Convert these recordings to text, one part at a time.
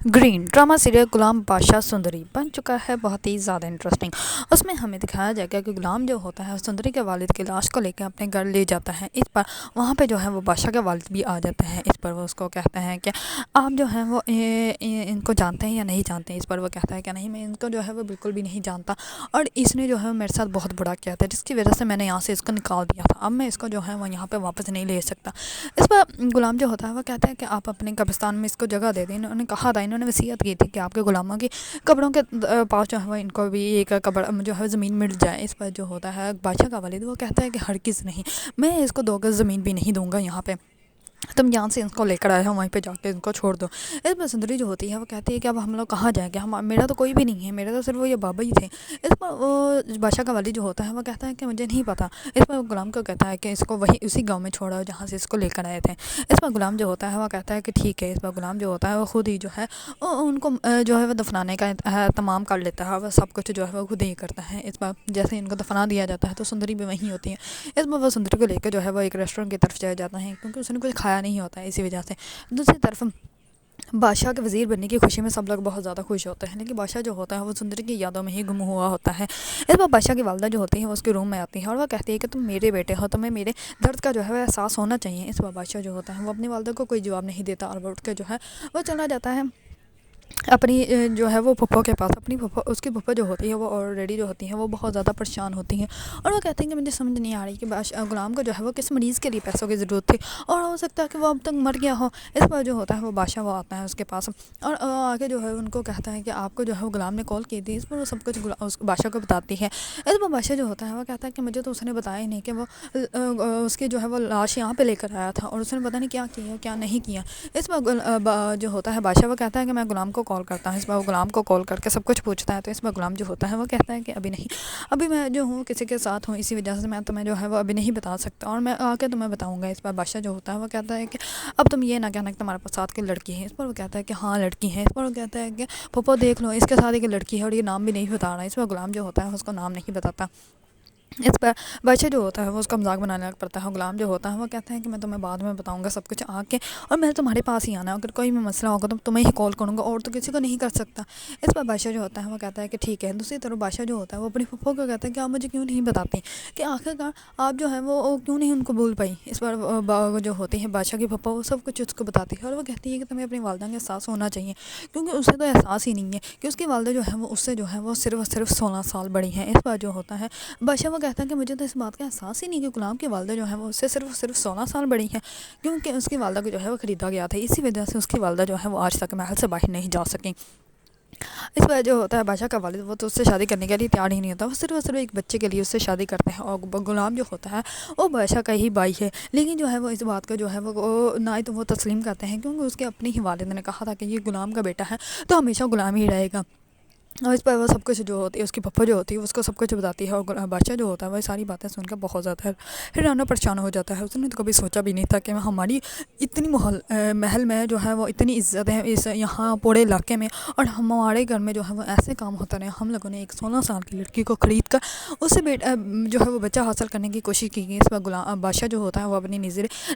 Green drama serial Ghulam بادشاہ سندری بن چکا ہے بہت ہی زیادہ انٹرسٹنگ۔ اس میں ہمیں دکھایا جائے گا کہ غلام جو ہوتا ہے سندری کے والد کی لاش کو لے کے اپنے گھر لے جاتا ہے۔ اس پر وہاں پہ جو ہے وہ بادشاہ کے والد بھی آ جاتے ہیں۔ اس پر وہ اس کو کہتے ہیں کہ آپ جو ہیں وہ ان کو جانتے ہیں یا نہیں جانتے ہیں۔ اس پر وہ کہتا ہے کہ نہیں، میں ان کو جو ہے وہ بالکل بھی نہیں جانتا، اور اس نے جو ہے میرے ساتھ بہت برا کیا تھا، جس کی وجہ سے میں نے یہاں سے اس کو نکال دیا تھا۔ اب میں اس کو جو ہے وہ یہاں پہ واپس نہیں لے سکتا۔ اس پر غلام جو ہوتا ہے وہ کہتا ہے کہ آپ اپنے قبرستان میں اس کو جگہ دے دیں۔ انہوں نے کہا تھا، انہوں نے وصیت کی تھی کہ آپ کے غلاموں کی قبروں کے پاس جو ہے وہ ان کو بھی ایک قبر جو ہے زمین مل جائے۔ اس پر جو ہوتا ہے بادشاہ کا والد وہ کہتا ہے کہ ہرگز نہیں، میں اس کو 2 گز زمین بھی نہیں دوں گا، یہاں پہ تم جہاں سے اس کو لے کر آئے ہو وہیں پہ جا کے ان کو چھوڑ دو۔ اس پر سندری جو ہوتی ہے وہ کہتی ہے کہ اب ہم لوگ کہاں جائیں گے، میرا تو کوئی بھی نہیں ہے، میرا تو صرف وہ یہ بابا ہی تھے۔ اس پر وہ بادشاہ کا والد جو ہوتا ہے وہ کہتا ہے کہ مجھے نہیں پتا۔ اس پر غلام کو کہتا ہے کہ اس کو اسی گاؤں میں چھوڑا جہاں سے اس کو لے کر آئے تھے۔ اس پر غلام جو ہوتا ہے وہ کہتا ہے کہ ٹھیک ہے۔ اس پر غلام جو ہوتا ہے وہ خود ہی جو ہے ان کو جو ہے وہ دفنانے کا تمام کر لیتا ہے، وہ سب کچھ جو ہے وہ خود ہی کرتا ہے۔ اس پر جیسے ان کو دفنا دیا جاتا ہے تو سندری بھی وہیں ہوتی ہے۔ اس پر وہ سندری کو لے کے جو ہے وہ ایک ریسٹورینٹ کی طرف چلے جاتا ہے، کیونکہ اس نے کچھ کھایا نہیں ہوتا ہے اسی وجہ سے۔ دوسری طرف بادشاہ کے وزیر بننے کی خوشی میں سب لوگ بہت زیادہ خوش ہوتے ہیں، لیکن بادشاہ جو ہوتا ہے وہ سندری کی یادوں میں ہی گم ہوا ہوتا ہے۔ اس بار بادشاہ کی والدہ جو ہوتی ہے وہ اس کے روم میں آتی ہے اور وہ کہتی ہے کہ تم میرے بیٹے ہو، تمہیں میرے درد کا جو ہے وہ احساس ہونا چاہیے۔ اس بار بادشاہ جو ہوتا ہے وہ اپنی والدہ کو کوئی جواب نہیں دیتا، اور وہ اٹھ کے جو ہے وہ چلا جاتا ہے اپنی جو ہے وہ پھپھو کے پاس۔ اپنی پھپھو، اس کی پھپھو جو ہوتی ہے وہ آلریڈی جو ہوتی ہیں وہ بہت زیادہ پریشان ہوتی ہیں، اور وہ کہتے ہیں کہ مجھے سمجھ نہیں آ رہی کہ غلام کو جو ہے وہ کس مریض کے لیے پیسوں کی ضرورت تھی، اور ہو سکتا ہے کہ وہ اب تک مر گیا ہو۔ اس پر جو ہوتا ہے وہ بادشاہ وہ آتا ہے اس کے پاس، اور آگے جو ہے ان کو کہتا ہے کہ آپ کو جو ہے وہ غلام نے کال کی تھی۔ اس پر وہ سب کچھ اس بادشاہ کو بتاتی ہے۔ اس پر بادشاہ جو ہوتا ہے وہ کہتا ہے کہ مجھے تو اس نے بتایا ہی نہیں کہ وہ اس کی جو ہے وہ لاش یہاں پہ لے کر آیا تھا، اور اس نے پتہ نہیں کیا کیا کیا نہیں کیا۔ اس پر جو ہوتا ہے بادشاہ وہ کہتا ہے کہ میں غلام کو کال کرتا ہوں۔ اس پر وہ غلام کو کال کر کے سب کچھ پوچھتا ہے، تو اس پر غلام جو ہوتا ہے وہ کہتا ہے کہ ابھی نہیں، ابھی میں جو ہوں کسی کے ساتھ ہوں، اسی وجہ سے میں تمہیں جو ہے وہ ابھی نہیں بتا سکتا، اور میں آ کے تمہیں بتاؤں گا۔ اس پر بادشاہ جو ہوتا ہے وہ کہتا ہے کہ اب تم یہ نہ کہنا کہ تمہارے پاس ساتھ کی لڑکی ہے۔ اس پر وہ کہتا ہے کہ ہاں لڑکی ہے۔ اس پر وہ کہتا ہے کہ پھپھو دیکھ لو، اس کے ساتھ ایک لڑکی ہے اور یہ نام بھی نہیں بتا رہا ہے۔ اس پر غلام جو ہوتا ہے اس کو نام نہیں بتاتا۔ اس پر بادشاہ جو ہوتا ہے وہ اس کا مذاق بنانے لگ پڑتا ہے۔ غلام جو ہوتا ہے وہ کہتا ہے کہ میں تمہیں بعد میں بتاؤں گا سب کچھ آ کے، اور میں تمہارے پاس ہی آنا ہے، اگر کوئی بھی مسئلہ ہوگا تو تمہیں ہی کال کروں گا، اور تو کسی کو نہیں کر سکتا۔ اس پر بادشاہ جو ہوتا ہے وہ کہتا ہے کہ ٹھیک ہے۔ دوسری طرف بادشاہ جو ہوتا ہے وہ اپنی پھپھو کو کہتا ہے کہ آپ مجھے کیوں نہیں بتاتی، کہ آخرکار آپ جو ہے وہ کیوں نہیں ان کو بھول پائی۔ اس پر جو ہوتی ہے بادشاہ کی پھپھو وہ سب کچھ اس کو بتاتی ہے، اور وہ کہتی ہے کہ تمہیں اپنی والدہ کا احساس ہونا چاہیے، کیونکہ اسے تو احساس ہی نہیں ہے کہ اس کی والدہ جو ہے وہ اس سے جو ہے وہ صرف 16 سال بڑی ہیں۔ اس پر جو ہوتا ہے بادشاہ وہ کہتا ہے کہ مجھے تو اس بات کا احساس ہی نہیں کہ غلام کی والدہ جو ہے وہ اس سے صرف 16 سال بڑی ہیں، کیونکہ اس کی والدہ کو جو ہے وہ خریدا گیا تھا، اسی وجہ سے اس کی والدہ جو ہے وہ آج تک محل سے باہر نہیں جا سکیں۔ اس پر جو ہوتا ہے بادشاہ کا والد وہ تو اس سے شادی کرنے کے لیے تیار ہی نہیں ہوتا، وہ صرف ایک بچے کے لیے اس سے شادی کرتے ہیں، اور غلام جو ہوتا ہے وہ بادشاہ کا ہی بھائی ہے، لیکن جو ہے وہ اس بات کا جو ہے وہ نہ ہی تو وہ تسلیم کرتے ہیں، کیونکہ اس کے اپنے ہی والد نے کہا تھا کہ یہ غلام کا بیٹا ہے تو ہمیشہ غلام ہی رہے گا۔ اور اس پر وہ سب کچھ جو ہوتی ہے اس کی پھپھو جو ہوتی ہے اس کو سب کچھ بتاتی ہے، اور بادشاہ جو ہوتا ہے وہ ساری باتیں سن کر بہت زیادہ حیران و پریشان ہو جاتا ہے۔ اس نے تو کبھی سوچا بھی نہیں تھا کہ ہماری اتنی محل میں جو ہے وہ اتنی عزت ہے اس یہاں پورے علاقے میں، اور ہمارے گھر میں جو ہے وہ ایسے کام ہوتا رہے، ہم لوگوں نے ایک 16 سال کی لڑکی کو خرید کر اس سے جو ہے وہ بچہ حاصل کرنے کی کوشش کی گئی۔ اس پر بادشاہ جو ہوتا ہے وہ اپنی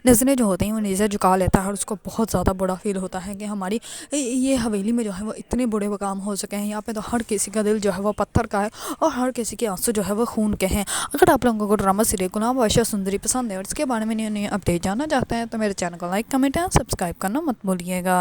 نظریں جو ہوتی ہیں وہ نظر جھکا لیتا ہے، اور اس کو بہت زیادہ برا فیل ہوتا ہے کہ ہماری یہ حویلی میں جو ہے وہ اتنے برے کام ہو سکے ہیں، یہاں پہ تو ہر کسی کا دل جو ہے وہ پتھر کا ہے، اور ہر کسی کے آنسو جو ہے وہ خون کے ہیں۔ اگر آپ لوگوں کو ڈرامہ سیریل غلام بادشاہ سندری پسند ہے اور اس کے بارے میں نئی اپڈیٹ جاننا چاہتے ہیں تو میرے چینل کو لائک، کمنٹ اور سبسکرائب کرنا مت بھولیے گا۔